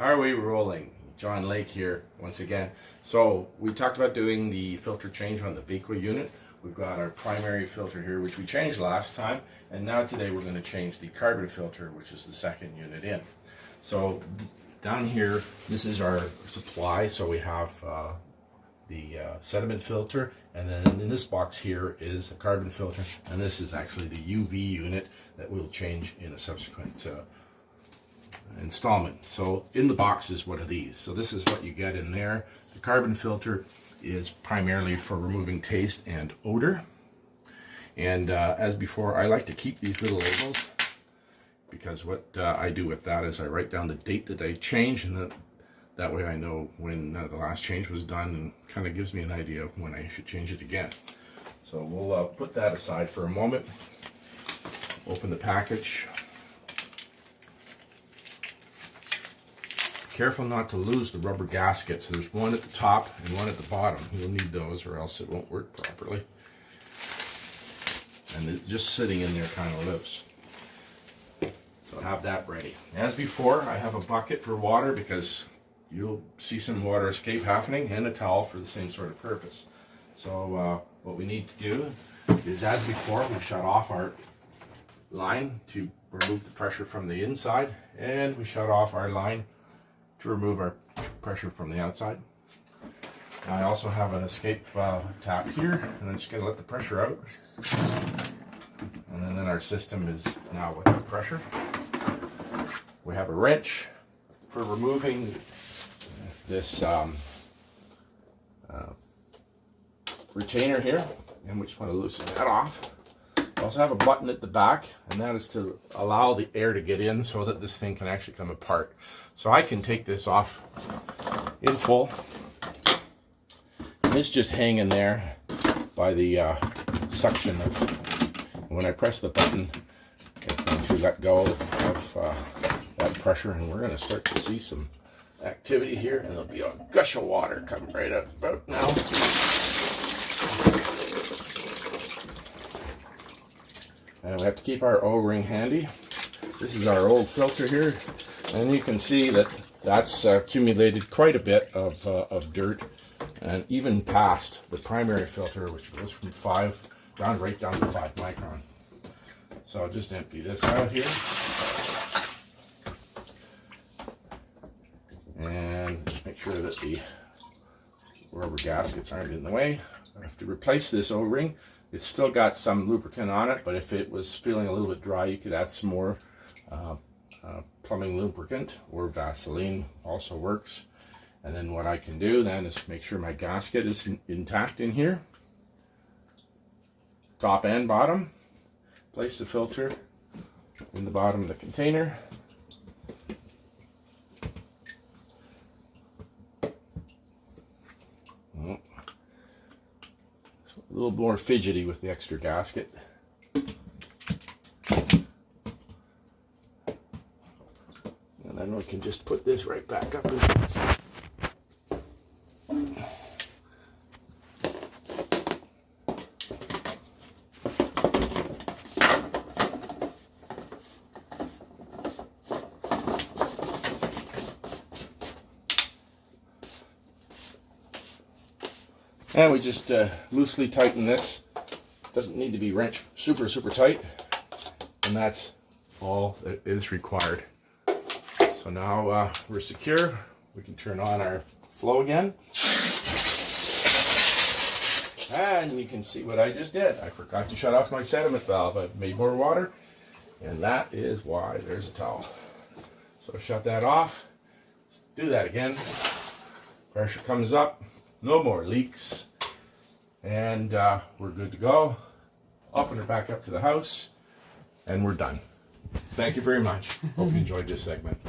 Are we rolling? John Lake here once again. So we talked about doing the filter change on the Viqua unit. We've got our primary filter here, which we changed last time, and now today we're going to change the carbon filter, which is the second unit in. So down here, this is our supply. So we have the sediment filter, and then in this box here is the carbon filter, and this is actually the UV unit that we'll change in a subsequent installment. So in the box is one of these. So this is what you get in there. The carbon filter is primarily for removing taste and odor. And as before, I like to keep these little labels because what I do with that is I write down the date that I change, and that way I know when the last change was done, and kind of gives me an idea of when I should change it again. So we'll put that aside for a moment. Open the package. Careful not to lose the rubber gaskets. There's one at the top and one at the bottom. You'll need those or else it won't work properly. And they're just sitting in there kind of loose. So have that ready. As before, I have a bucket for water because you'll see some water escape happening, and a towel for the same sort of purpose. So what we need to do is, as before, we shut off our line to remove the pressure from the inside, and we shut off our line to remove our pressure from the outside. I also have an escape tap here, and I'm just going to let the pressure out. And then our system is now without pressure. We have a wrench for removing this retainer here, and we just want to loosen that off. I also have a button at the back, and that is to allow the air to get in so that this thing can actually come apart. So I can take this off in full, and it's just hanging there by the suction of, when I press the button, it's going to let go of that pressure, and we're going to start to see some activity here, and there'll be a gush of water coming right up about now. And we have to keep our O-ring handy. This is our old filter here, and you can see that that's accumulated quite a bit of dirt, and even past the primary filter, which goes from 5 down right down to 5 micron. So I'll just empty this out here, and just make sure that the rubber gaskets aren't in the way. I have to replace this O-ring. It's still got some lubricant on it, but if it was feeling a little bit dry, you could add some more plumbing lubricant, or Vaseline also works. And then what I can do then is make sure my gasket is intact in here, top and bottom. Place the filter in the bottom of the container. A little more fidgety with the extra gasket. And then we can just put this right back up in place. And we just loosely tighten this. Doesn't need to be wrenched super tight, and that's all that is required. So now we're secure. We can turn on our flow again, and you can see what I just did. I forgot to shut off my sediment valve. I've made more water, and that is why there's a towel. So shut that off. Let's do that again. Pressure comes up. No more leaks, and we're good to go. Open it back up to the house, and we're done. Thank you very much. Hope you enjoyed this segment.